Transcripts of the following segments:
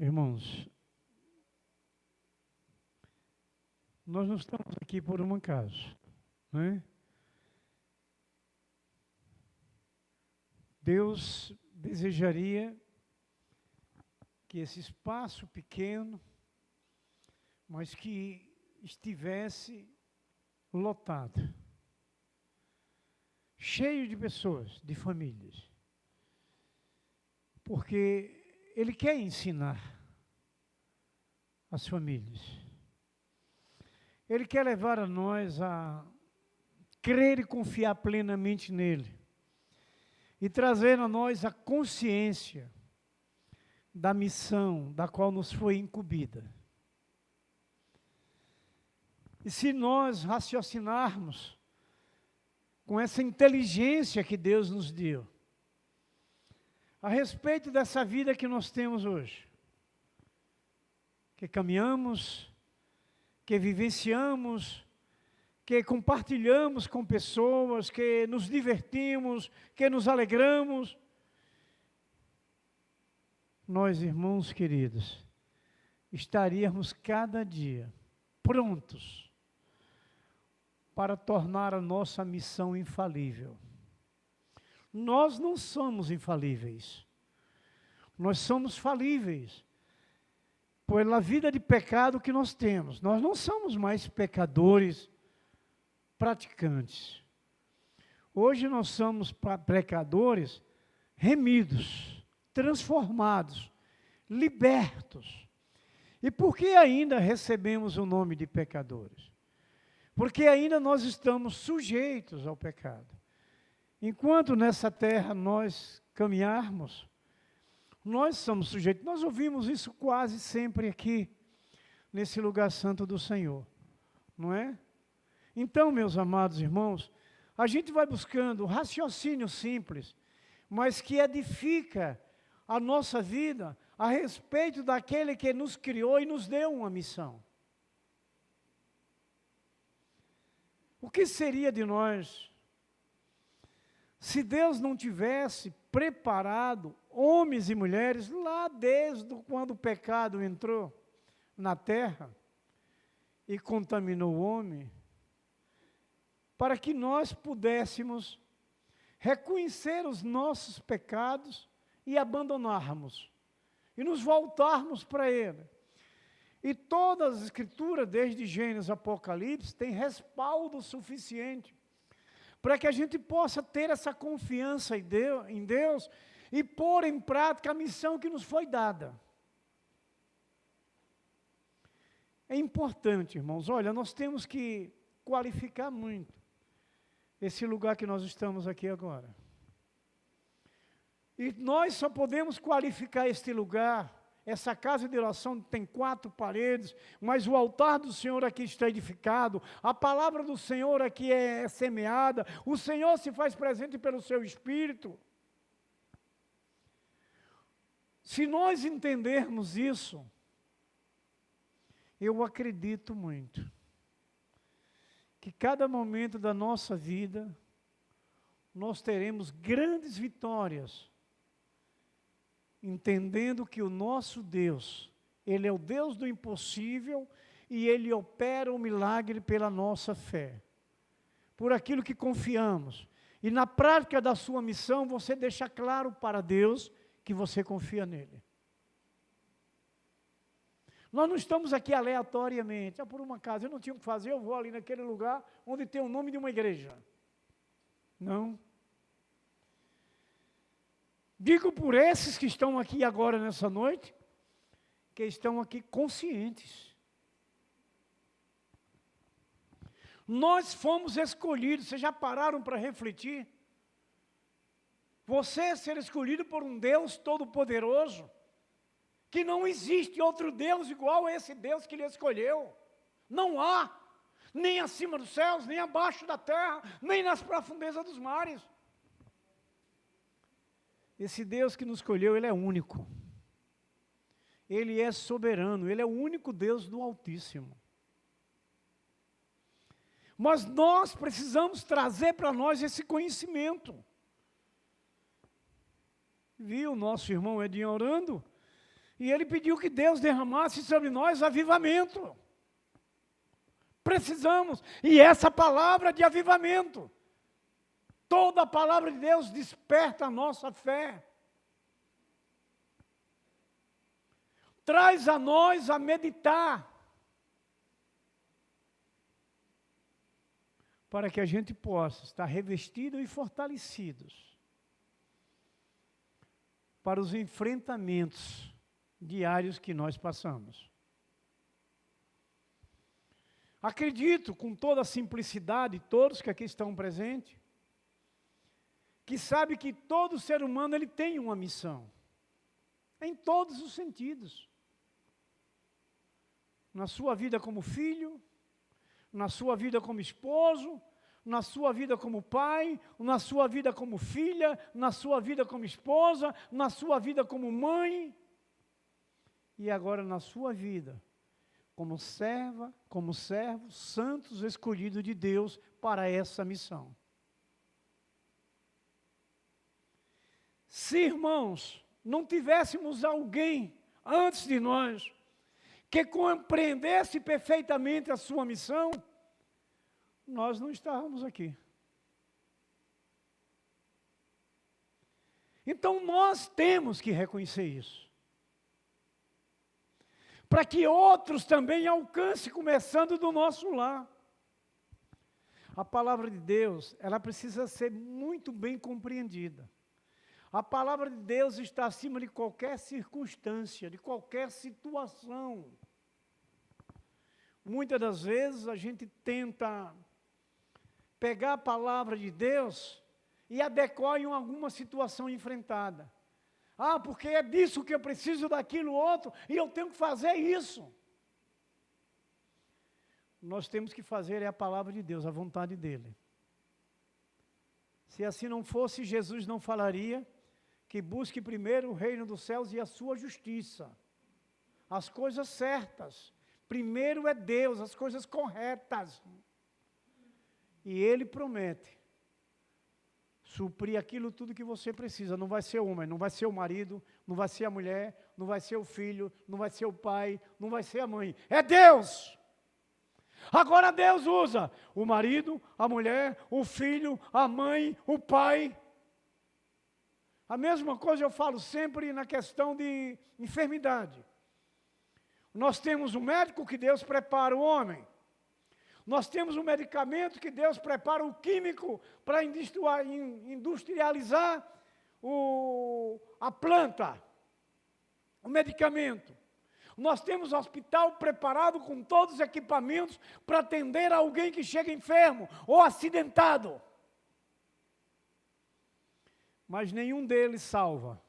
Irmãos, nós não estamos aqui por um acaso, não é? Deus desejaria que esse espaço pequeno, mas que estivesse lotado, cheio de pessoas, de famílias, porque Ele quer ensinar as famílias. Ele quer levar a nós a crer e confiar plenamente nele e trazer a nós a consciência da missão da qual nos foi incumbida. E se nós raciocinarmos com essa inteligência que Deus nos deu, a respeito dessa vida que nós temos hoje, que caminhamos, que vivenciamos, que compartilhamos com pessoas, que nos divertimos, que nos alegramos, nós, irmãos queridos, estaríamos cada dia prontos para tornar a nossa missão infalível. Nós não somos infalíveis, nós somos falíveis pela vida de pecado que nós temos. Nós não somos mais pecadores praticantes. Hoje nós somos pecadores remidos, transformados, libertos. E por que ainda recebemos o nome de pecadores? Porque ainda nós estamos sujeitos ao pecado. Enquanto nessa terra nós caminharmos, nós somos sujeitos. Nós ouvimos isso quase sempre aqui, nesse lugar santo do Senhor, não é? Então, meus amados irmãos, a gente vai buscando raciocínio simples, mas que edifica a nossa vida a respeito daquele que nos criou e nos deu uma missão. O que seria de nós se Deus não tivesse preparado homens e mulheres lá desde quando o pecado entrou na terra e contaminou o homem, para que nós pudéssemos reconhecer os nossos pecados e abandonarmos, e nos voltarmos para Ele. E todas as Escrituras, desde Gênesis a Apocalipse, têm respaldo suficiente para que a gente possa ter essa confiança em Deus e pôr em prática a missão que nos foi dada. É importante, irmãos, olha, nós temos que qualificar muito esse lugar que nós estamos aqui agora. E nós só podemos qualificar este lugar. Essa casa de oração tem 4 paredes, mas o altar do Senhor aqui está edificado, a palavra do Senhor aqui é semeada, o Senhor se faz presente pelo seu Espírito. Se nós entendermos isso, eu acredito muito que cada momento da nossa vida, nós teremos grandes vitórias, entendendo que o nosso Deus, Ele é o Deus do impossível e Ele opera o milagre pela nossa fé, por aquilo que confiamos. E na prática da sua missão, você deixa claro para Deus que você confia nele. Nós não estamos aqui aleatoriamente, por uma casa, eu não tinha o que fazer, eu vou ali naquele lugar onde tem o nome de uma igreja. Não. Digo por esses que estão aqui agora nessa noite, que estão aqui conscientes. Nós fomos escolhidos, vocês já pararam para refletir? Você ser escolhido por um Deus todo-poderoso, que não existe outro Deus igual a esse Deus que Ele escolheu. Não há, nem acima dos céus, nem abaixo da terra, nem nas profundezas dos mares. Esse Deus que nos escolheu, Ele é único. Ele é soberano, Ele é o único Deus do Altíssimo. Mas nós precisamos trazer para nós esse conhecimento. Viu o nosso irmão Edinho orando? E ele pediu que Deus derramasse sobre nós avivamento. Precisamos. E essa palavra de avivamento. Toda a palavra de Deus desperta a nossa fé. Traz a nós a meditar. Para que a gente possa estar revestido e fortalecidos para os enfrentamentos diários que nós passamos. Acredito, com toda a simplicidade, todos que aqui estão presentes, que sabe que todo ser humano ele tem uma missão, em todos os sentidos. Na sua vida como filho, na sua vida como esposo, na sua vida como pai, na sua vida como filha, na sua vida como esposa, na sua vida como mãe, e agora na sua vida como serva, como servo, santos escolhidos de Deus para essa missão. Se, irmãos, não tivéssemos alguém antes de nós que compreendesse perfeitamente a sua missão, nós não estávamos aqui. Então nós temos que reconhecer isso. Para que outros também alcancem, começando do nosso lar. A palavra de Deus, ela precisa ser muito bem compreendida. A palavra de Deus está acima de qualquer circunstância, de qualquer situação. Muitas das vezes a gente tenta pegar a palavra de Deus e adequar em alguma situação enfrentada. Ah, porque é disso que eu preciso, daquilo outro, e eu tenho que fazer isso. Nós temos que fazer a palavra de Deus, a vontade dEle. Se assim não fosse, Jesus não falaria que busque primeiro o reino dos céus e a sua justiça. As coisas certas. Primeiro é Deus, as coisas corretas. E Ele promete suprir aquilo tudo que você precisa. Não vai ser o homem, não vai ser o marido, não vai ser a mulher, não vai ser o filho, não vai ser o pai, não vai ser a mãe. É Deus! Agora Deus usa o marido, a mulher, o filho, a mãe, o pai. A mesma coisa eu falo sempre na questão de enfermidade. Nós temos um médico que Deus prepara o homem. Nós temos um medicamento que Deus prepara o químico para industrializar a planta, o medicamento. Nós temos um hospital preparado com todos os equipamentos para atender alguém que chega enfermo ou acidentado. Mas nenhum deles salva.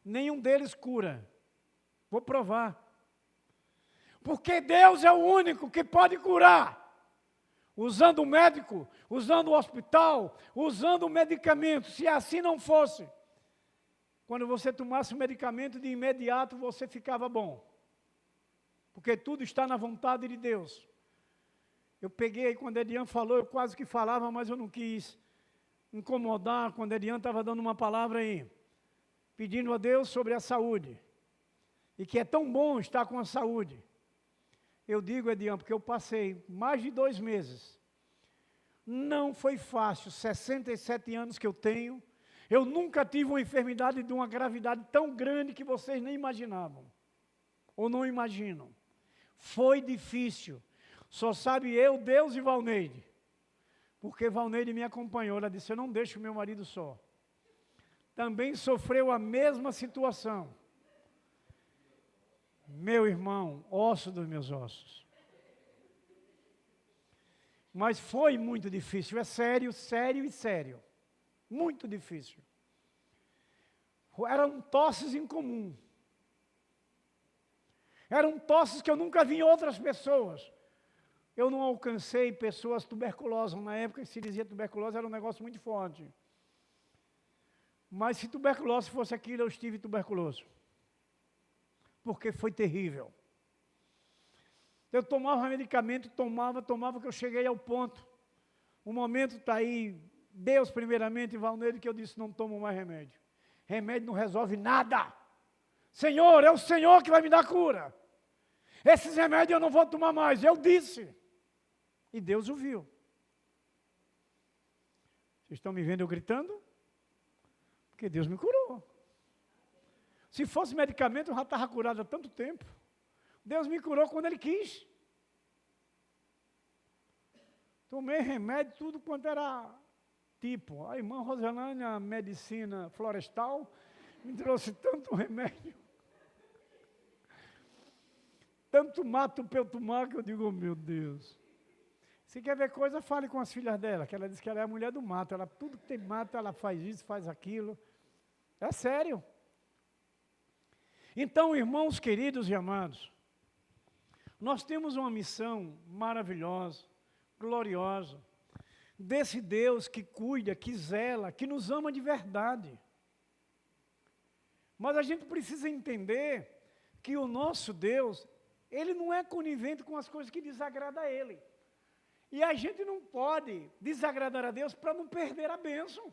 Nenhum deles cura. Vou provar. Porque Deus é o único que pode curar. Usando o médico, usando o hospital, usando o medicamento. Se assim não fosse, quando você tomasse o medicamento, de imediato você ficava bom. Porque tudo está na vontade de Deus. Eu peguei, quando Edian falou, eu quase que falava, mas eu não quis incomodar, quando Edian estava dando uma palavra aí, pedindo a Deus sobre a saúde. E que é tão bom estar com a saúde. Eu digo, Edian, porque eu passei mais de 2 meses. Não foi fácil, 67 anos que eu tenho. Eu nunca tive uma enfermidade de uma gravidade tão grande que vocês nem imaginavam. Ou não imaginam. Foi difícil. Só sabe eu, Deus e Valneide. Porque Valneide me acompanhou. Ela disse, eu não deixo o meu marido só. Também sofreu a mesma situação. Meu irmão, osso dos meus ossos. Mas foi muito difícil, é sério, sério e sério. Muito difícil. Eram tosses incomuns. Eram tosses que eu nunca vi em outras pessoas. Eu não alcancei pessoas tuberculosas. Na época que se dizia tuberculose era um negócio muito forte. Mas se tuberculose fosse aquilo, eu estive tuberculoso. Porque foi terrível. Eu tomava medicamento, tomava, que eu cheguei ao ponto. O momento está aí, Deus primeiramente, Valneide, que eu disse, não tomo mais remédio. Remédio não resolve nada. Senhor, é o Senhor que vai me dar cura. Esses remédios eu não vou tomar mais. Eu disse. E Deus ouviu. Vocês estão me vendo eu gritando? Porque Deus me curou. Se fosse medicamento, eu já estava curado há tanto tempo. Deus me curou quando Ele quis. Tomei remédio, tudo quanto era tipo. A irmã Roselânia, medicina florestal, me trouxe tanto remédio. Tanto mato para eu tomar que eu digo, oh, meu Deus. Se quer ver coisa, fale com as filhas dela, que ela diz que ela é a mulher do mato. Ela, tudo que tem mato, ela faz isso, faz aquilo. É sério. Então, irmãos queridos e amados, nós temos uma missão maravilhosa, gloriosa, desse Deus que cuida, que zela, que nos ama de verdade. Mas a gente precisa entender que o nosso Deus, Ele não é conivente com as coisas que desagradam a Ele. E a gente não pode desagradar a Deus para não perder a bênção.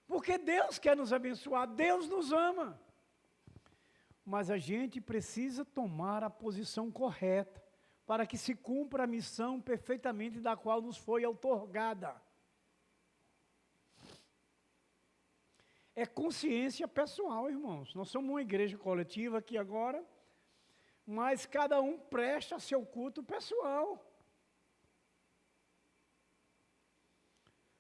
Porque Deus quer nos abençoar, Deus nos ama. Mas a gente precisa tomar a posição correta para que se cumpra a missão perfeitamente da qual nos foi outorgada. É consciência pessoal, irmãos. Nós somos uma igreja coletiva aqui agora, mas cada um presta seu culto pessoal.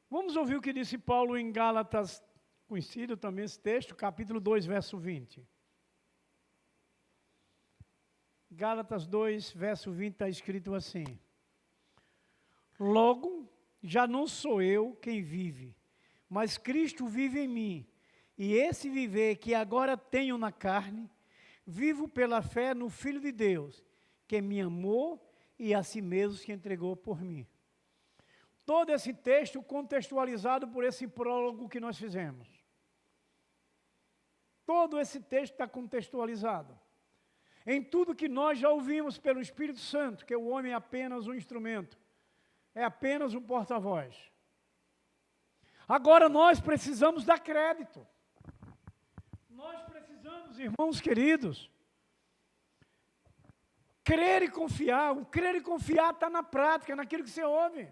Vamos ouvir o que disse Paulo em Gálatas, conhecido também esse texto, capítulo 2, verso 20. Gálatas 2, verso 20, está escrito assim: logo, já não sou eu quem vive, mas Cristo vive em mim. E esse viver que agora tenho na carne, vivo pela fé no Filho de Deus, que me amou e a si mesmo se entregou por mim. Todo esse texto contextualizado por esse prólogo que nós fizemos. Todo esse texto está contextualizado em tudo que nós já ouvimos pelo Espírito Santo, que o homem é apenas um instrumento, é apenas um porta-voz. Agora nós precisamos dar crédito. Nós precisamos, irmãos queridos, crer e confiar. O crer e confiar está na prática, naquilo que você ouve.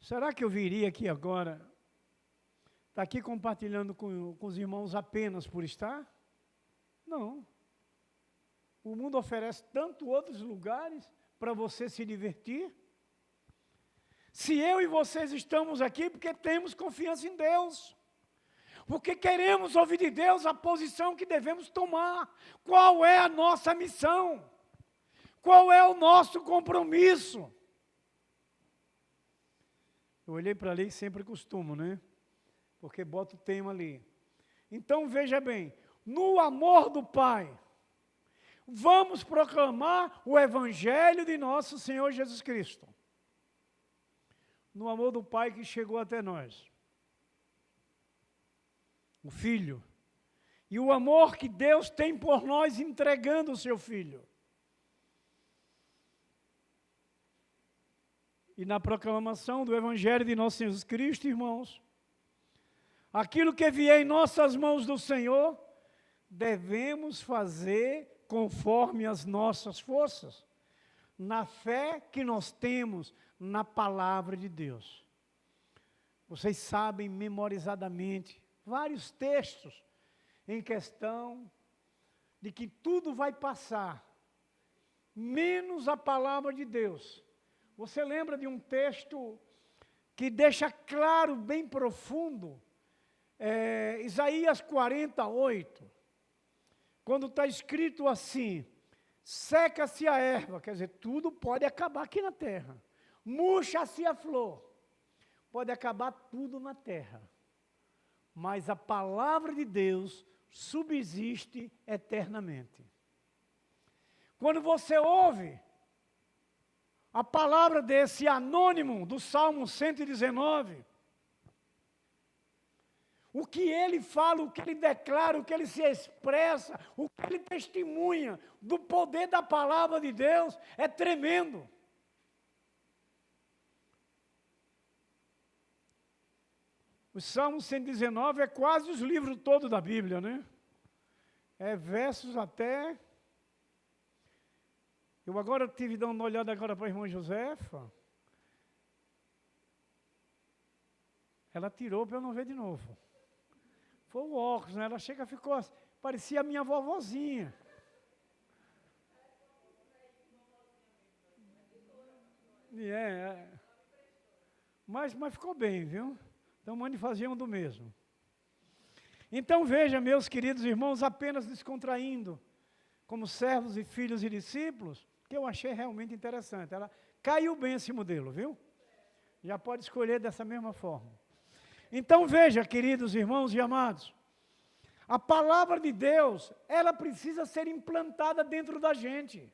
Será que eu viria aqui agora, está aqui compartilhando com os irmãos apenas por estar? Não. O mundo oferece tanto outros lugares para você se divertir. Se eu e vocês estamos aqui, porque temos confiança em Deus. Porque queremos ouvir de Deus a posição que devemos tomar. Qual é a nossa missão? Qual é o nosso compromisso? Eu olhei para ali e sempre costumo, né? Porque bota o tema ali. Então, veja bem, no amor do Pai, vamos proclamar o Evangelho de nosso Senhor Jesus Cristo. No amor do Pai que chegou até nós. O Filho. E o amor que Deus tem por nós entregando o seu Filho. E na proclamação do Evangelho de nosso Senhor Jesus Cristo, irmãos, aquilo que vier em nossas mãos do Senhor, devemos fazer conforme as nossas forças, na fé que nós temos na palavra de Deus. Vocês sabem memorizadamente vários textos em questão de que tudo vai passar, menos a palavra de Deus. Você lembra de um texto que deixa claro, bem profundo, Isaías 48, quando está escrito assim: seca-se a erva, quer dizer, tudo pode acabar aqui na terra. Murcha-se a flor, pode acabar tudo na terra. Mas a palavra de Deus subsiste eternamente. Quando você ouve a palavra desse anônimo do Salmo 119, o que ele fala, o que ele declara, o que ele se expressa, o que ele testemunha do poder da palavra de Deus é tremendo. O Salmo 119 é quase os livros todos da Bíblia, né? É versos até... Eu agora tive dando uma olhada agora para a irmã Josefa. Ela tirou para eu não ver de novo. Foi o óculos, né? Ela chega e ficou assim, parecia a minha vovozinha. Mas ficou bem, viu? Então mande fazer um do mesmo. Então veja, meus queridos irmãos, apenas descontraindo, como servos e filhos e discípulos, que eu achei realmente interessante. Ela caiu bem esse modelo, viu? Já pode escolher dessa mesma forma. Então veja, queridos irmãos e amados, a palavra de Deus, ela precisa ser implantada dentro da gente.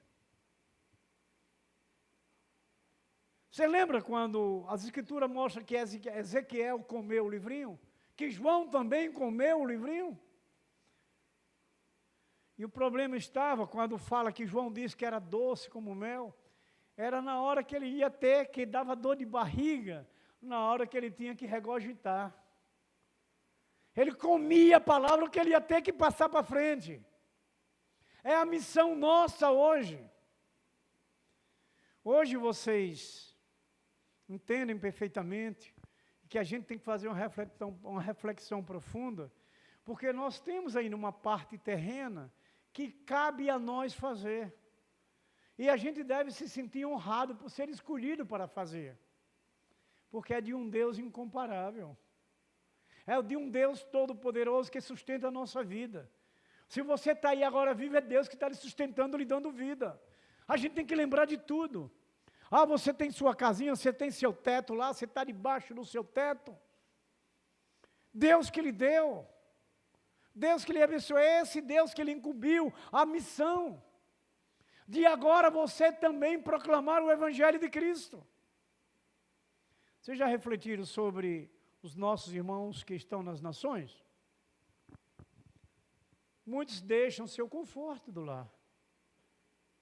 Você lembra quando as escrituras mostram que Ezequiel comeu o livrinho? Que João também comeu o livrinho? E o problema estava, quando fala que João disse que era doce como mel, era na hora que ele ia ter, que dava dor de barriga, na hora que ele tinha que regurgitar. Ele comia a palavra que ele ia ter que passar para frente. É a missão nossa hoje. Hoje vocês entendem perfeitamente que a gente tem que fazer uma reflexão profunda, porque nós temos aí uma parte terrena que cabe a nós fazer. E a gente deve se sentir honrado por ser escolhido para fazer. Porque é de um Deus incomparável. É de um Deus todo-poderoso que sustenta a nossa vida. Se você está aí agora vivo, é Deus que está lhe sustentando, lhe dando vida. A gente tem que lembrar de tudo. Ah, você tem sua casinha, você tem seu teto lá, você está debaixo do seu teto. Deus que lhe deu. Deus que lhe abençoou. Esse Deus que lhe incumbiu a missão de agora você também proclamar o Evangelho de Cristo. Vocês já refletiram sobre os nossos irmãos que estão nas nações? Muitos deixam seu conforto do lar.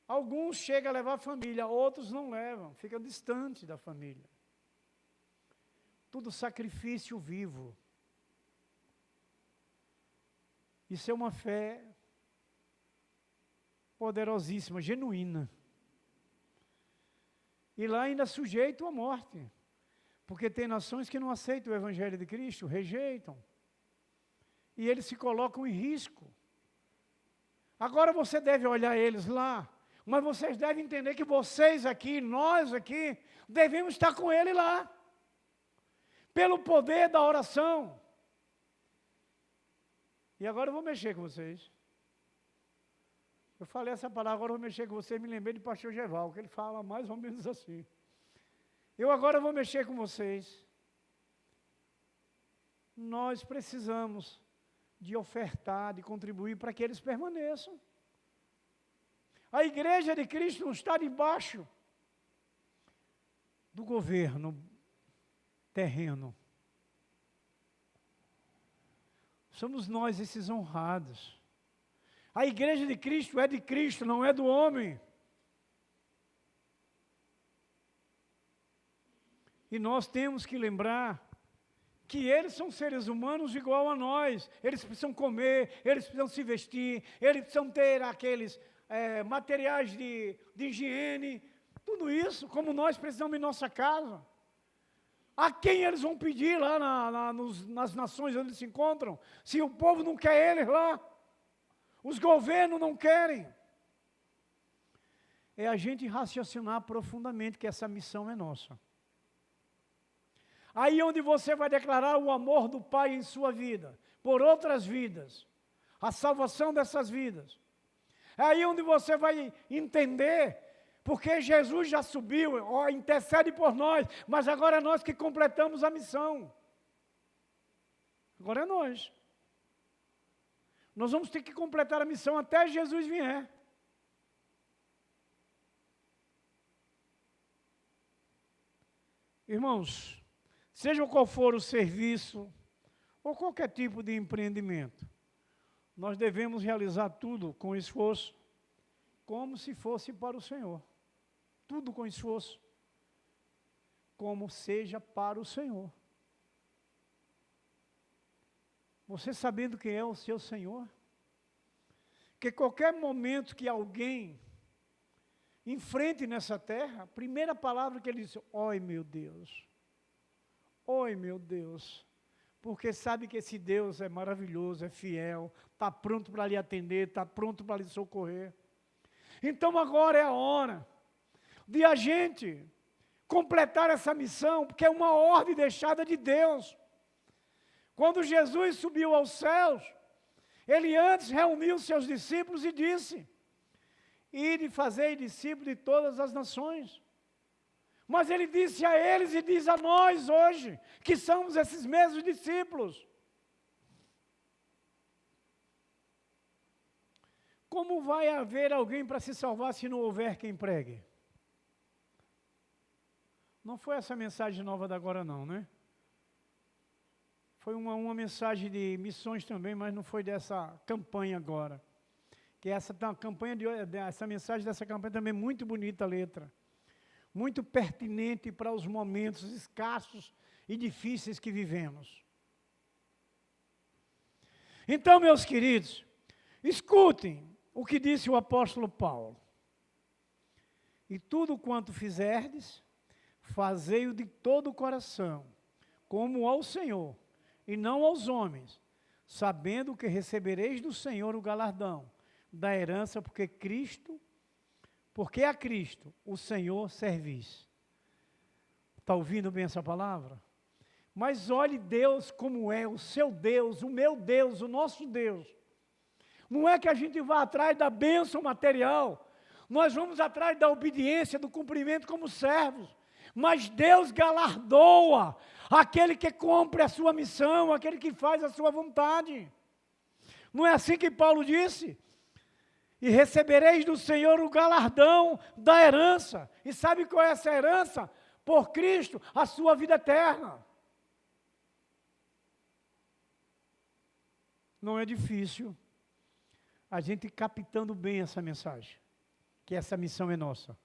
Alguns chegam a levar a família, outros não levam, ficam distantes da família. Tudo sacrifício vivo. Isso é uma fé poderosíssima, genuína. E lá ainda sujeito à morte. Porque tem nações que não aceitam o Evangelho de Cristo, rejeitam. E eles se colocam em risco. Agora você deve olhar eles lá, mas vocês devem entender que vocês aqui, nós aqui, devemos estar com ele lá. Pelo poder da oração. E agora eu vou mexer com vocês. Eu falei essa palavra, agora eu vou mexer com vocês, me lembrei de pastor Geval, que ele fala mais ou menos assim. Eu agora vou mexer com vocês. Nós precisamos de ofertar, de contribuir para que eles permaneçam. A igreja de Cristo não está debaixo do governo terreno. Somos nós esses honrados. A igreja de Cristo é de Cristo, não é do homem. E nós temos que lembrar que eles são seres humanos igual a nós. Eles precisam comer, eles precisam se vestir, eles precisam ter aqueles materiais de higiene, tudo isso, como nós precisamos em nossa casa. A quem eles vão pedir lá nas nações onde eles se encontram? Se o povo não quer eles lá, os governos não querem. É a gente raciocinar profundamente que essa missão é nossa. Aí onde você vai declarar o amor do Pai em sua vida, por outras vidas, a salvação dessas vidas. É aí onde você vai entender, porque Jesus já subiu, intercede por nós, mas agora é nós que completamos a missão. Agora é nós. Nós vamos ter que completar a missão até Jesus vier. Irmãos, seja qual for o serviço, ou qualquer tipo de empreendimento, nós devemos realizar tudo com esforço, como se fosse para o Senhor. Tudo com esforço, como seja para o Senhor. Você sabendo quem é o seu Senhor? Que qualquer momento que alguém enfrente nessa terra, a primeira palavra que ele diz: oi meu Deus, oi meu Deus, porque sabe que esse Deus é maravilhoso, é fiel, está pronto para lhe atender, está pronto para lhe socorrer. Então agora é a hora de a gente completar essa missão, porque é uma ordem deixada de Deus. Quando Jesus subiu aos céus, ele antes reuniu seus discípulos e disse: ide fazer discípulos de todas as nações. Mas ele disse a eles e diz a nós hoje, que somos esses mesmos discípulos. Como vai haver alguém para se salvar se não houver quem pregue? Não foi essa mensagem nova da agora não, né? Foi uma mensagem de missões também, mas não foi dessa campanha agora. Que essa mensagem dessa campanha também é muito bonita a letra. Muito pertinente para os momentos escassos e difíceis que vivemos. Então, meus queridos, escutem o que disse o apóstolo Paulo. E tudo quanto fizerdes, fazei-o de todo o coração, como ao Senhor, e não aos homens, sabendo que recebereis do Senhor o galardão da herança, porque a Cristo, o Senhor, servis. Está ouvindo bem essa palavra? Mas olhe Deus como é, o seu Deus, o meu Deus, o nosso Deus. Não é que a gente vá atrás da bênção material, nós vamos atrás da obediência, do cumprimento como servos. Mas Deus galardoa aquele que cumpre a sua missão, aquele que faz a sua vontade. Não é assim que Paulo disse? E recebereis do Senhor o galardão da herança. E sabe qual é essa herança? Por Cristo, a sua vida eterna. Não é difícil a gente captando bem essa mensagem, que essa missão é nossa.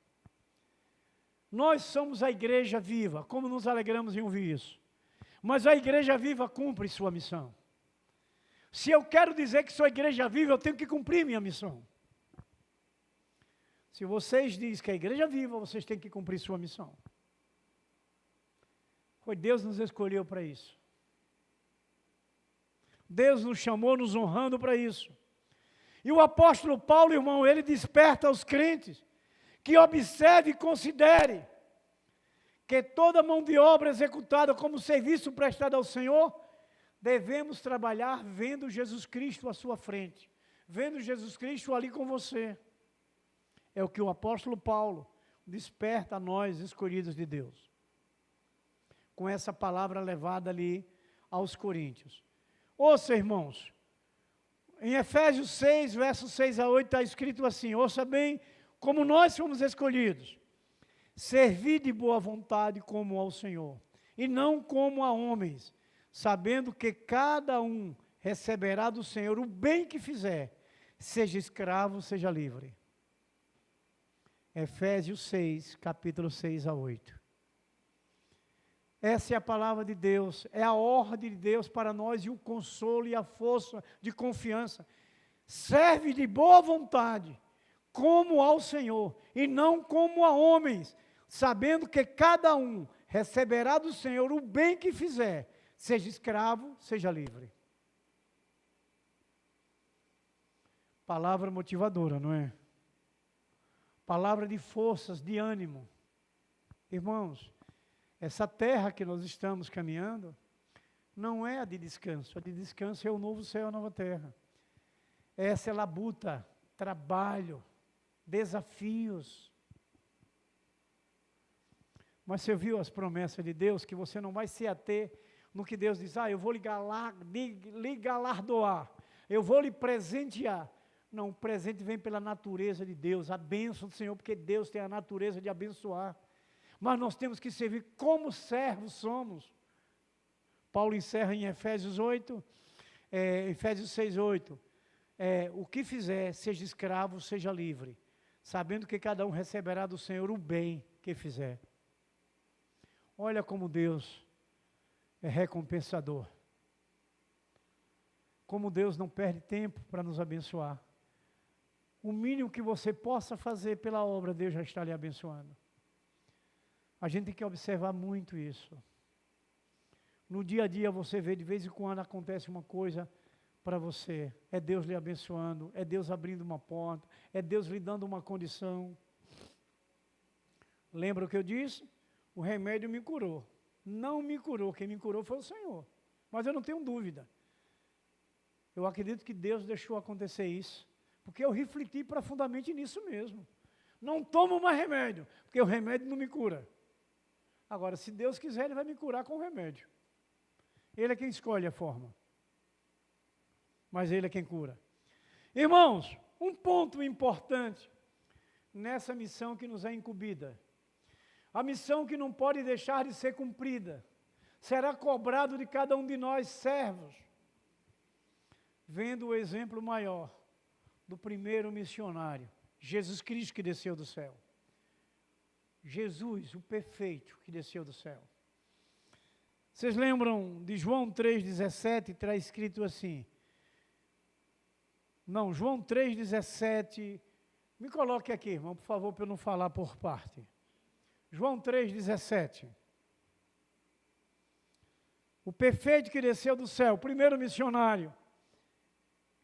Nós somos a igreja viva, como nos alegramos em ouvir isso. Mas a igreja viva cumpre sua missão. Se eu quero dizer que sou igreja viva, eu tenho que cumprir minha missão. Se vocês dizem que é igreja viva, vocês têm que cumprir sua missão. Foi Deus nos escolheu para isso. Deus nos chamou, nos honrando para isso. E o apóstolo Paulo, irmão, ele desperta os crentes que observe e considere que toda mão de obra executada como serviço prestado ao Senhor, devemos trabalhar vendo Jesus Cristo à sua frente, vendo Jesus Cristo ali com você. É o que o apóstolo Paulo desperta a nós, escolhidos de Deus, com essa palavra levada ali aos Coríntios. Ouça, irmãos, em Efésios 6, versos 6 a 8, está escrito assim: ouça bem, como nós fomos escolhidos, servir de boa vontade como ao Senhor, e não como a homens, sabendo que cada um receberá do Senhor o bem que fizer, seja escravo, seja livre. Efésios 6, capítulo 6 a 8. Essa é a palavra de Deus, é a ordem de Deus para nós e o consolo e a força de confiança. Serve de boa vontade, como ao Senhor, e não como a homens, sabendo que cada um receberá do Senhor o bem que fizer, seja escravo, seja livre. Palavra motivadora, não é? Palavra de forças, de ânimo. Irmãos, essa terra que nós estamos caminhando, não é a de descanso é o novo céu e a nova terra. Essa é labuta, trabalho, desafios. Mas você viu as promessas de Deus, que você não vai se ater no que Deus diz: eu vou lhe galardoar, eu vou lhe presentear. Não, o presente vem pela natureza de Deus, a bênção do Senhor, porque Deus tem a natureza de abençoar. Mas nós temos que servir como servos somos. Paulo encerra em Efésios 6, 8. O que fizer, seja escravo, seja livre, sabendo que cada um receberá do Senhor o bem que fizer. Olha como Deus é recompensador. como Deus não perde tempo para nos abençoar. O mínimo que você possa fazer pela obra, Deus já está lhe abençoando. A gente tem que observar muito isso. No dia a dia você vê, de vez em quando acontece uma coisa para você. É Deus lhe abençoando, é Deus abrindo uma porta, é Deus lhe dando uma condição. Lembra o que eu disse? O remédio me curou. Não me curou, quem me curou foi o Senhor. Mas eu não tenho dúvida. Eu acredito que Deus deixou acontecer isso, porque eu refleti profundamente nisso mesmo. Não tomo mais remédio, porque o remédio não me cura. Agora, se Deus quiser, Ele vai me curar com o remédio. Ele é quem escolhe a forma. Mas Ele é quem cura. Irmãos, um ponto importante nessa missão que nos é incumbida. A missão que não pode deixar de ser cumprida. Será cobrado de cada um de nós, servos. Vendo o exemplo maior do primeiro missionário, Jesus Cristo que desceu do céu. Jesus, o perfeito, que desceu do céu. Vocês lembram de João 3,17, está escrito assim. Não, João 3,17, me coloque aqui, irmão, por favor, para eu não falar por parte. João 3,17. O perfeito que desceu do céu, o primeiro missionário,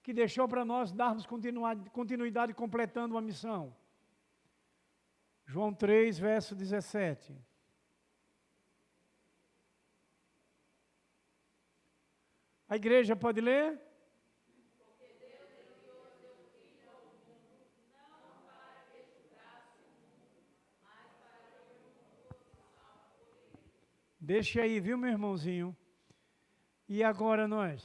que deixou para nós darmos continuidade completando a missão. João 3, verso 17. A igreja pode ler? Porque Deus enviou seu Filho ao mundo, não para que julgasse o mundo, mas para que o mundo fosse salvo por ele. Deixa aí, viu, meu irmãozinho? E agora nós?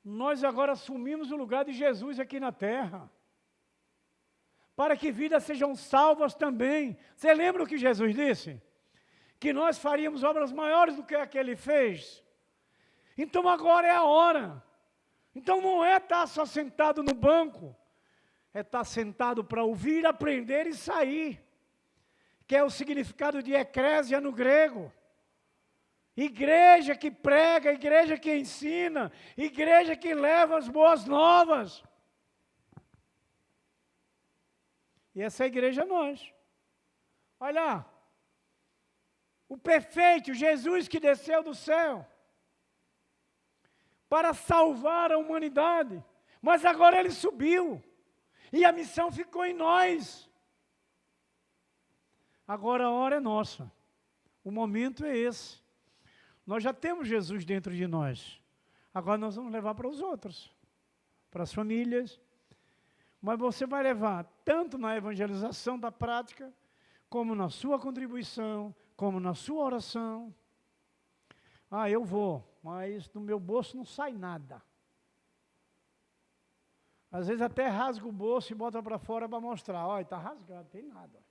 Nós agora assumimos o lugar de Jesus aqui na terra, para que vidas sejam salvas também. Você lembra o que Jesus disse? Que nós faríamos obras maiores do que a que Ele fez. Então agora é a hora. Então não é estar só sentado no banco, é estar sentado para ouvir, aprender e sair, que é o significado de eclésia no grego. Igreja que prega, igreja que ensina, igreja que leva as boas novas. E essa igreja é nós. Olha, o perfeito, Jesus que desceu do céu, para salvar a humanidade, mas agora Ele subiu, e a missão ficou em nós. Agora a hora é nossa, o momento é esse. Nós já temos Jesus dentro de nós, agora nós vamos levar para os outros, para as famílias, mas você vai levar tanto na evangelização da prática, como na sua contribuição, como na sua oração. Ah, eu vou, mas do meu bolso não sai nada. Às vezes até rasga o bolso e bota para fora para mostrar. Olha, está rasgado, tem nada.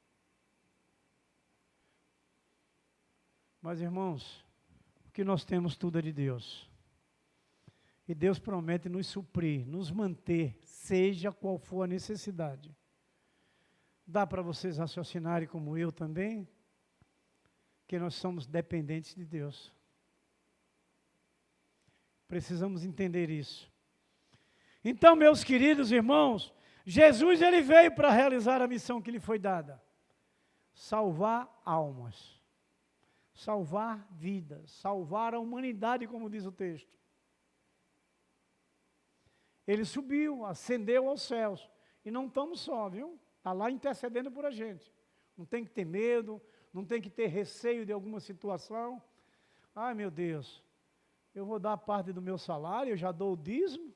Mas, irmãos, o que nós temos tudo é de Deus. E Deus promete nos suprir, nos manter, seja qual for a necessidade. Dá para vocês raciocinarem como eu também, que nós somos dependentes de Deus. Precisamos entender isso. Então, meus queridos irmãos, Jesus ele veio para realizar a missão que lhe foi dada. Salvar almas. Salvar vidas. Salvar a humanidade, como diz o texto. Ele subiu, ascendeu aos céus. E não estamos só, viu? Está lá intercedendo por a gente. Não tem que ter medo, não tem que ter receio de alguma situação. Ai, meu Deus, eu vou dar parte do meu salário, eu já dou o dízimo.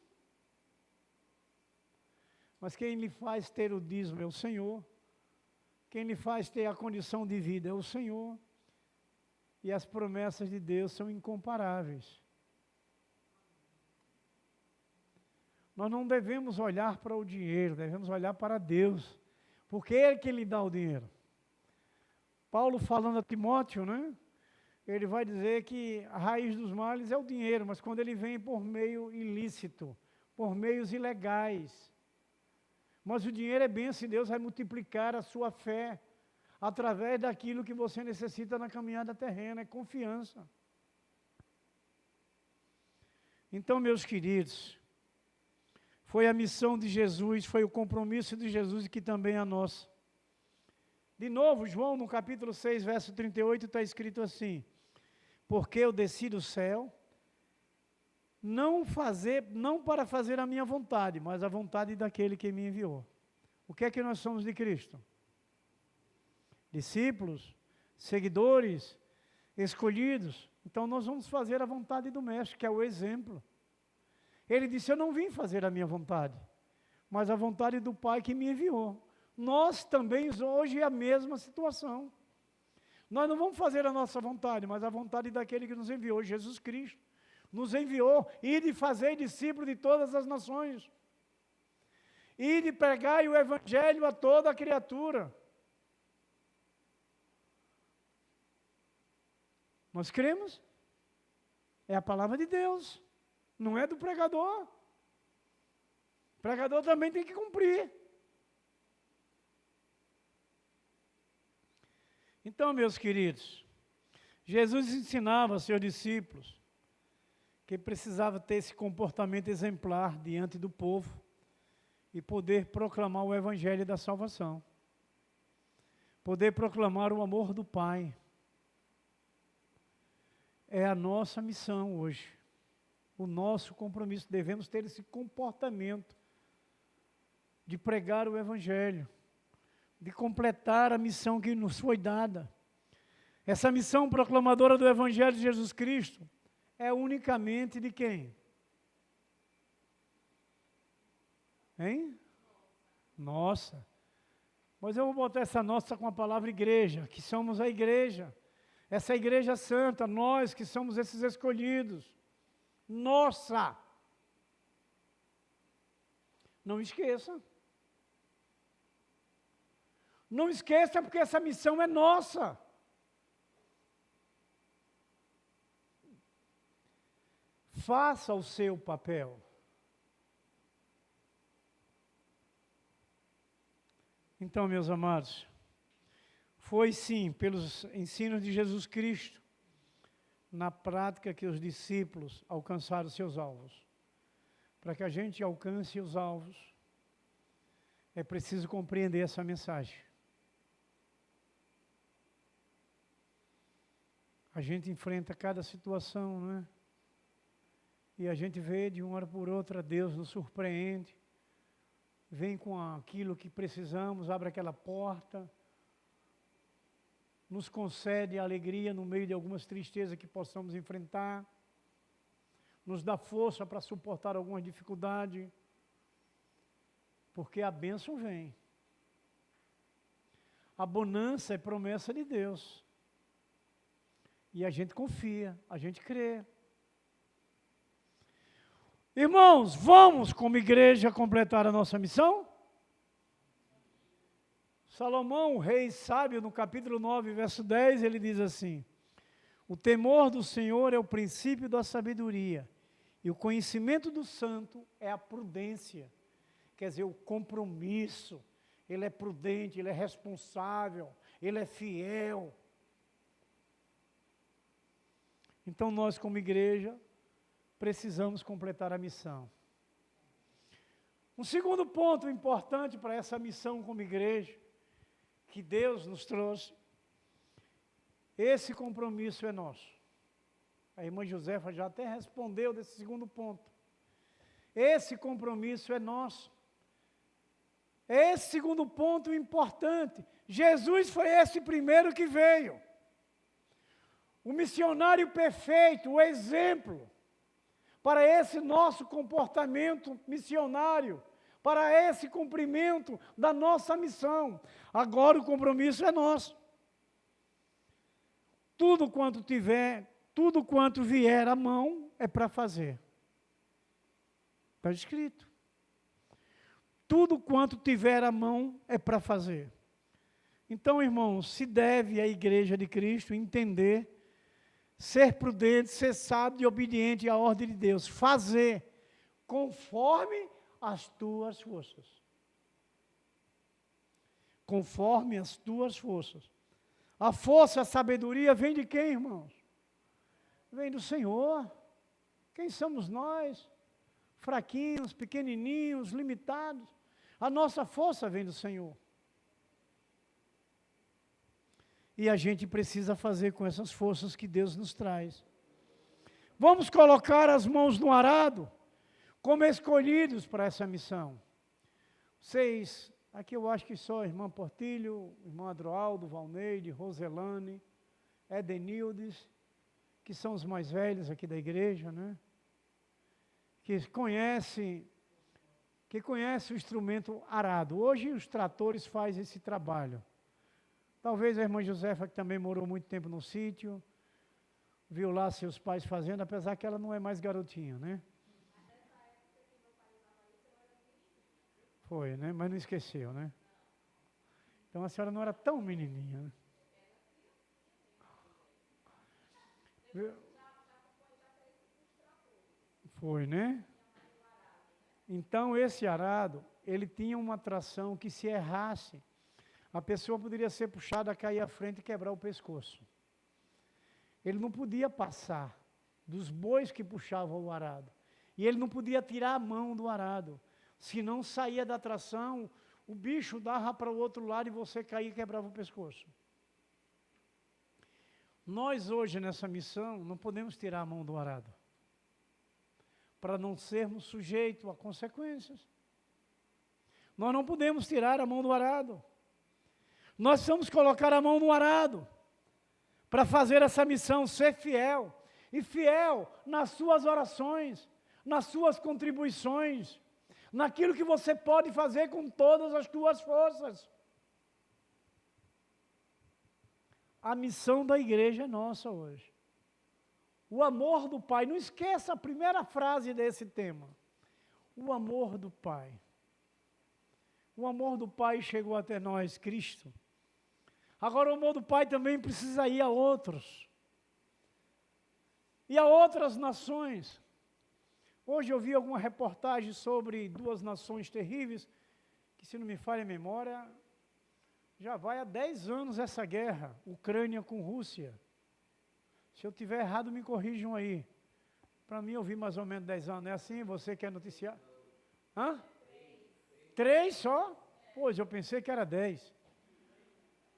Mas quem lhe faz ter o dízimo é o Senhor. Quem lhe faz ter a condição de vida é o Senhor. E as promessas de Deus são incomparáveis. Nós não devemos olhar para o dinheiro, devemos olhar para Deus, porque é Ele que lhe dá o dinheiro. Paulo falando a Timóteo, né? Ele vai dizer que a raiz dos males é o dinheiro, mas quando ele vem por meio ilícito, por meios ilegais. Mas o dinheiro é bênção e Deus vai multiplicar a sua fé através daquilo que você necessita na caminhada terrena, é confiança. Então, meus queridos, foi a missão de Jesus, foi o compromisso de Jesus que também é a nossa. De novo, João, no capítulo 6, verso 38, está escrito assim: porque eu desci do céu, não para fazer a minha vontade, mas a vontade daquele que me enviou. O que é que nós somos de Cristo? Discípulos, seguidores, escolhidos. Então nós vamos fazer a vontade do Mestre, que é o exemplo. Ele disse: eu não vim fazer a minha vontade, mas a vontade do Pai que me enviou. Nós também hoje é a mesma situação. Nós não vamos fazer a nossa vontade, mas a vontade daquele que nos enviou, Jesus Cristo. Nos enviou, ide fazer discípulo de todas as nações. Ide pregai o evangelho a toda a criatura. Nós cremos. É a palavra de Deus. Não é do pregador. O pregador também tem que cumprir. Então, meus queridos, Jesus ensinava aos seus discípulos que precisava ter esse comportamento exemplar diante do povo e poder proclamar o evangelho da salvação. Poder proclamar o amor do Pai. É a nossa missão hoje. O nosso compromisso. Devemos ter esse comportamento de pregar o evangelho, de completar a missão que nos foi dada. Essa missão proclamadora do evangelho de Jesus Cristo é unicamente de quem? Hein? Nossa. Mas eu vou botar essa nossa com a palavra igreja, que somos a igreja. Essa igreja santa, nós que somos esses escolhidos. Nossa. Não esqueça. Não esqueça, porque essa missão é nossa. Faça o seu papel. Então, meus amados, foi sim pelos ensinos de Jesus Cristo, na prática, que os discípulos alcançaram seus alvos. Para que a gente alcance os alvos, é preciso compreender essa mensagem. A gente enfrenta cada situação, não é? E a gente vê de uma hora por outra, Deus nos surpreende, vem com aquilo que precisamos, abre aquela porta, nos concede a alegria no meio de algumas tristezas que possamos enfrentar, nos dá força para suportar alguma dificuldade, porque a bênção vem. A bonança é promessa de Deus. E a gente confia, a gente crê. Irmãos, vamos como igreja completar a nossa missão? Salomão, o rei sábio, no capítulo 9, verso 10, ele diz assim: o temor do Senhor é o princípio da sabedoria, e o conhecimento do santo é a prudência. Quer dizer, o compromisso. Ele é prudente, ele é responsável, ele é fiel. Então nós, como igreja, precisamos completar a missão. Um segundo ponto importante para essa missão como igreja, que Deus nos trouxe, esse compromisso é nosso. A irmã Josefa já até respondeu desse segundo ponto. Esse compromisso é nosso. Esse segundo ponto importante. Jesus foi esse primeiro que veio. O missionário perfeito, o exemplo para esse nosso comportamento missionário, para esse cumprimento da nossa missão. Agora o compromisso é nosso. Tudo quanto vier à mão é para fazer. Está escrito. Tudo quanto tiver à mão é para fazer. Então, irmãos, se deve a igreja de Cristo entender, ser prudente, ser sábio e obediente à ordem de Deus. Fazer conforme as tuas forças. Conforme as tuas forças. A força, a sabedoria vem de quem, irmãos? Vem do Senhor. Quem somos nós? Fraquinhos, pequenininhos, limitados. A nossa força vem do Senhor. E a gente precisa fazer com essas forças que Deus nos traz. Vamos colocar as mãos no arado, como escolhidos para essa missão. Vocês, aqui eu acho que só irmã Portilho, irmão Adroaldo, Valneide, Roselane, Edenildes, que são os mais velhos aqui da igreja, né? Que conhecem o instrumento arado. Hoje os tratores fazem esse trabalho. Talvez a irmã Josefa, que também morou muito tempo no sítio, viu lá seus pais fazendo, apesar que ela não é mais garotinha, né? Foi, né? Mas não esqueceu, né? Então a senhora não era tão menininha, né? Foi, né? Então esse arado, ele tinha uma tração que se errasse, a pessoa poderia ser puxada, cair à frente e quebrar o pescoço. Ele não podia passar dos bois que puxavam o arado. E ele não podia tirar a mão do arado. Senão saía da tração, o bicho dava para o outro lado e você caía e quebrava o pescoço. Nós hoje nessa missão não podemos tirar a mão do arado. Para não sermos sujeitos a consequências. Nós não podemos tirar a mão do arado. Nós precisamos colocar a mão no arado para fazer essa missão, ser fiel. E fiel nas suas orações, nas suas contribuições, naquilo que você pode fazer com todas as suas forças. A missão da igreja é nossa hoje. O amor do Pai, não esqueça a primeira frase desse tema. O amor do Pai. O amor do Pai chegou até nós, Cristo. Agora o amor do Pai também precisa ir a outros. E a outras nações. Hoje eu vi alguma reportagem sobre duas nações terríveis, que se não me falha a memória, já vai há 10 anos essa guerra, Ucrânia com Rússia. Se eu tiver errado, me corrijam aí. Para mim, eu vi mais ou menos 10 anos. Não é assim? Você quer noticiar? Hã? 3 só? Pois, eu pensei que era 10.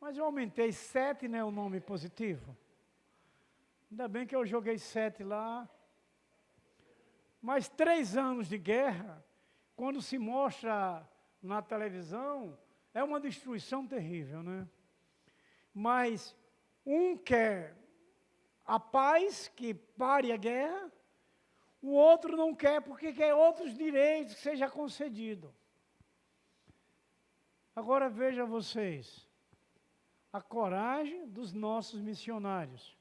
Mas eu aumentei 7, né, o nome positivo. Ainda bem que eu joguei 7 lá. Mas 3 anos de guerra, quando se mostra na televisão, é uma destruição terrível, né? Mas um quer a paz, que pare a guerra, o outro não quer porque quer outros direitos que seja concedido. Agora veja vocês, a coragem dos nossos missionários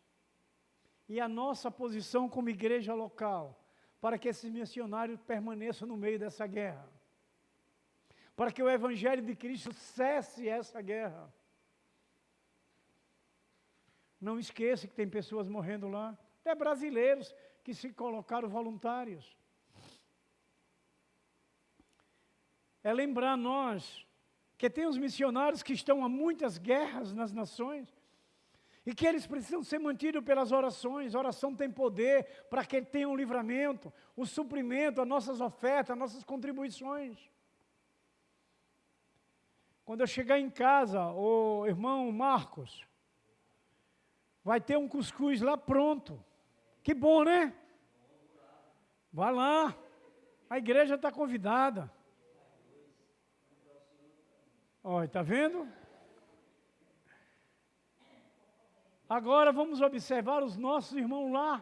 e a nossa posição como igreja local, para que esses missionários permaneçam no meio dessa guerra, para que o Evangelho de Cristo cesse essa guerra. Não esqueça que tem pessoas morrendo lá, até brasileiros que se colocaram voluntários. É lembrar nós que tem os missionários que estão há muitas guerras nas nações e que eles precisam ser mantidos pelas orações. A oração tem poder para que tenham um livramento, o suprimento, as nossas ofertas, as nossas contribuições. Quando eu chegar em casa, o irmão Marcos, vai ter um cuscuz lá pronto. Que bom, né? Vá lá. A igreja está convidada. Olha, está vendo? Agora vamos observar os nossos irmãos lá.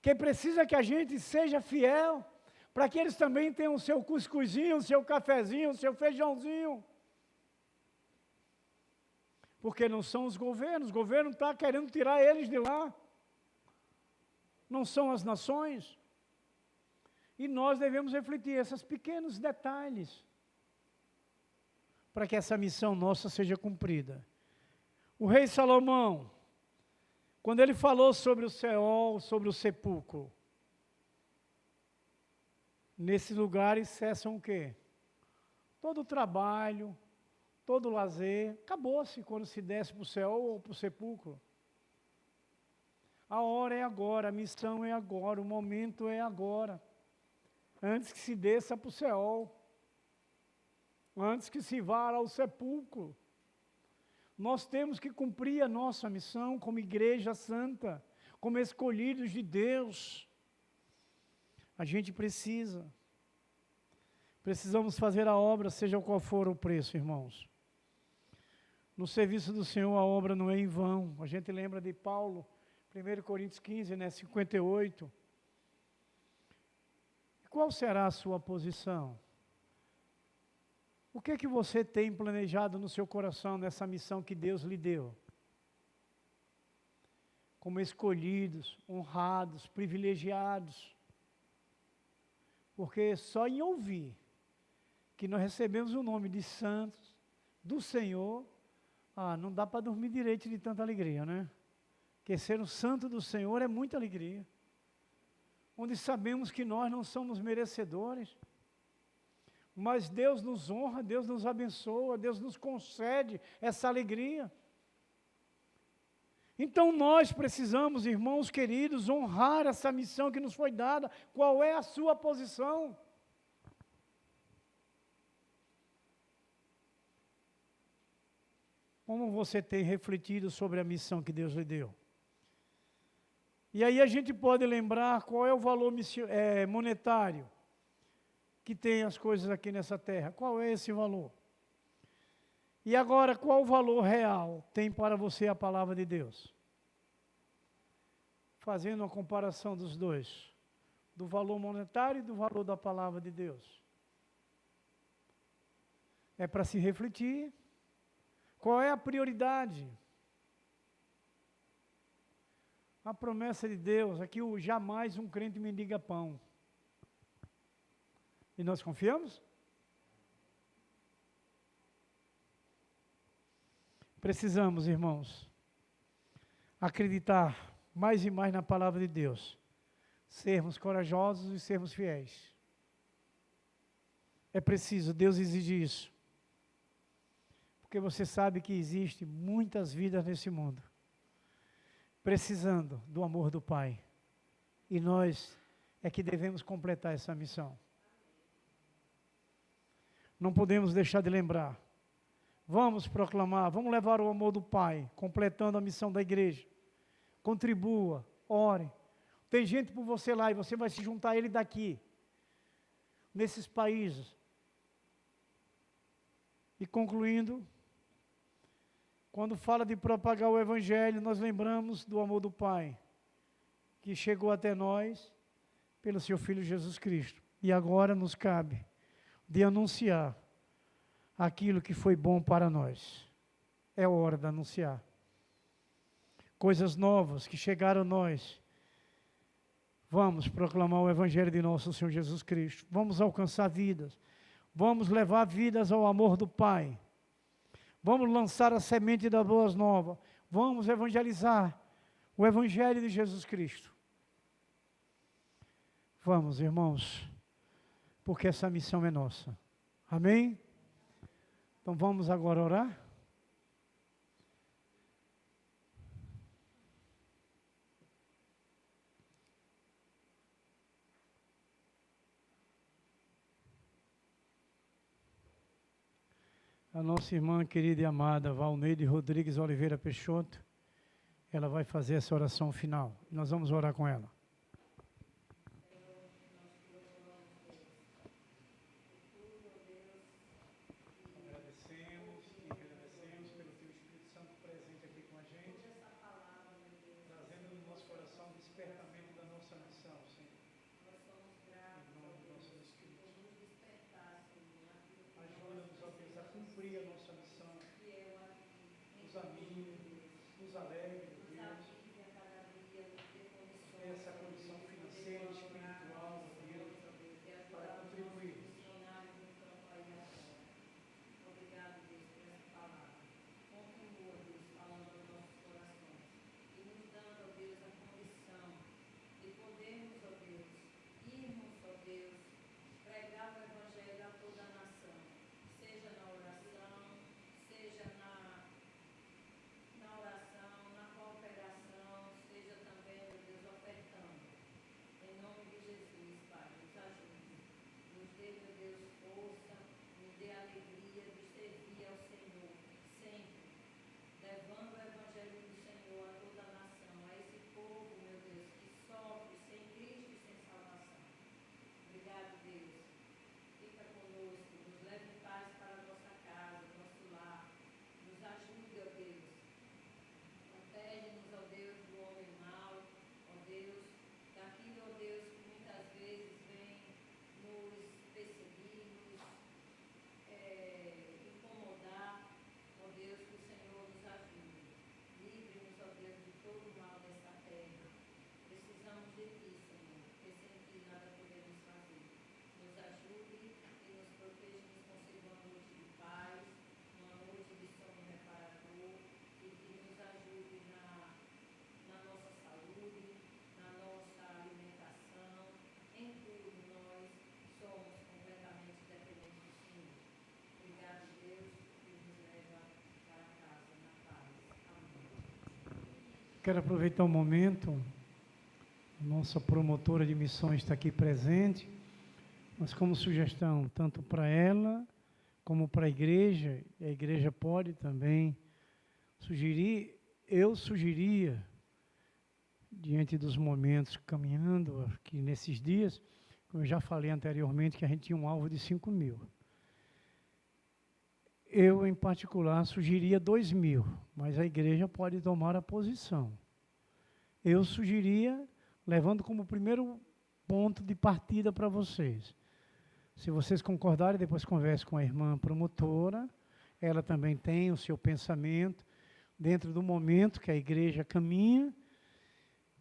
Que precisa que a gente seja fiel, para que eles também tenham o seu cuscuzinho, o seu cafezinho, o seu feijãozinho. Porque não são os governos, o governo está querendo tirar eles de lá. Não são as nações. E nós devemos refletir esses pequenos detalhes, para que essa missão nossa seja cumprida. O rei Salomão, quando ele falou sobre o Seol, sobre o sepulcro, nesses lugares cessam o quê? Todo o trabalho, todo o lazer, acabou-se quando se desce para o céu ou para o sepulcro. A hora é agora, a missão é agora, o momento é agora. Antes que se desça para o céu, antes que se vá ao sepulcro. Nós temos que cumprir a nossa missão como igreja santa, como escolhidos de Deus. A gente precisamos fazer a obra, seja qual for o preço, irmãos. No serviço do Senhor, a obra não é em vão. A gente lembra de Paulo, 1 Coríntios 15, 58. Qual será a sua posição? O que é que você tem planejado no seu coração nessa missão que Deus lhe deu? Como escolhidos, honrados, privilegiados. Porque só em ouvir que nós recebemos o nome de santos, do Senhor, não dá para dormir direito de tanta alegria, né? Porque ser um santo do Senhor é muita alegria. Onde sabemos que nós não somos merecedores, mas Deus nos honra, Deus nos abençoa, Deus nos concede essa alegria. Então nós precisamos, irmãos queridos, honrar essa missão que nos foi dada. Qual é a sua posição? Como você tem refletido sobre a missão que Deus lhe deu? E aí a gente pode lembrar qual é o valor monetário que tem as coisas aqui nessa terra. Qual é esse valor? E agora, qual o valor real tem para você a palavra de Deus? Fazendo uma comparação dos dois, do valor monetário e do valor da palavra de Deus. É para se refletir. Qual é a prioridade? A promessa de Deus é que jamais um crente mendiga pão. E nós confiamos? Precisamos, irmãos, acreditar mais e mais na palavra de Deus. Sermos corajosos e sermos fiéis. É preciso, Deus exige isso. Porque você sabe que existe muitas vidas nesse mundo precisando do amor do Pai. E nós é que devemos completar essa missão. Não podemos deixar de lembrar. Vamos proclamar, vamos levar o amor do Pai, completando a missão da igreja. Contribua, ore. Tem gente por você lá e você vai se juntar a ele daqui, nesses países. E concluindo, quando fala de propagar o Evangelho, nós lembramos do amor do Pai, que chegou até nós pelo seu Filho Jesus Cristo. E agora nos cabe de anunciar aquilo que foi bom para nós. É hora de anunciar. Coisas novas que chegaram a nós. Vamos proclamar o Evangelho de nosso Senhor Jesus Cristo. Vamos alcançar vidas. Vamos levar vidas ao amor do Pai. Vamos lançar a semente das boas novas. Vamos evangelizar o Evangelho de Jesus Cristo. Vamos, irmãos, porque essa missão é nossa. Amém? Então vamos agora orar? A nossa irmã querida e amada, Valneide Rodrigues Oliveira Peixoto, ela vai fazer essa oração final. Nós vamos orar com ela. Agradecemos e agradecemos pelo Teu Espírito Santo presente aqui com a gente, trazendo no nosso coração o despertamento da nossa missão, Senhor. Em nome do nosso Espírito. Ajuda-nos, ó Deus, a cumprir a nossa missão. Nos anime, nos alegre, Deus. Ter essa condição financeira e espiritual, ó Deus, para contribuir. Obrigado, Deus, por essa palavra. Continua, Deus, falando aos nossos corações e nos dando, ó Deus, a condição de podermos, ó Deus, irmos, ó Deus, pregar o Evangelho a toda a nação, seja na oração, seja na oração, na Quero aproveitar o momento, a nossa promotora de missões está aqui presente, mas como sugestão, tanto para ela, como para a igreja pode também sugerir, eu sugeria, diante dos momentos caminhando aqui nesses dias, como eu já falei anteriormente, que a gente tinha um alvo de 5.000. Eu, em particular, sugeria 2.000, mas a igreja pode tomar a posição. Eu sugeria, levando como primeiro ponto de partida para vocês. Se vocês concordarem, depois converse com a irmã promotora, ela também tem o seu pensamento, dentro do momento que a igreja caminha.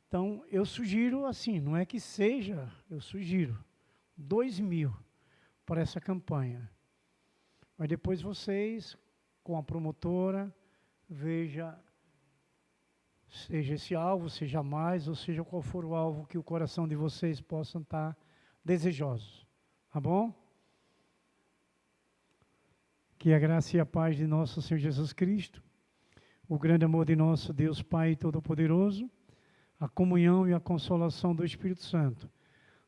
Então, eu sugiro assim, não é que seja, eu sugiro 2.000 para essa campanha. Mas depois vocês, com a promotora, veja, seja esse alvo, seja mais, ou seja qual for o alvo que o coração de vocês possam estar desejosos. Tá bom? Que a graça e a paz de nosso Senhor Jesus Cristo, o grande amor de nosso Deus Pai Todo-Poderoso, a comunhão e a consolação do Espírito Santo,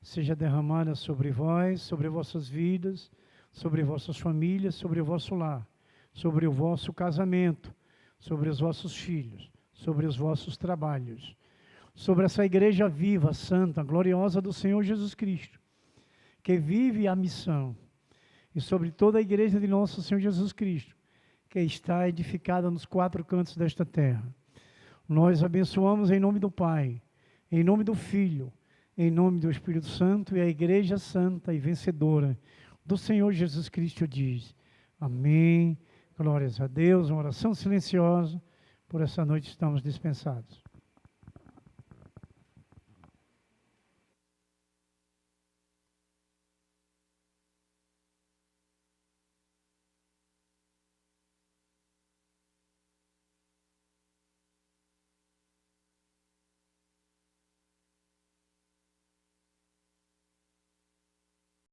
seja derramada sobre vós, sobre vossas vidas, sobre vossas famílias, sobre o vosso lar, sobre o vosso casamento, sobre os vossos filhos, sobre os vossos trabalhos, sobre essa igreja viva, santa, gloriosa do Senhor Jesus Cristo, que vive a missão, e sobre toda a igreja de nosso Senhor Jesus Cristo, que está edificada nos 4 cantos desta terra. Nós abençoamos em nome do Pai, em nome do Filho, em nome do Espírito Santo, e a igreja santa e vencedora do Senhor Jesus Cristo diz: amém, glórias a Deus. Uma oração silenciosa, por essa noite estamos dispensados.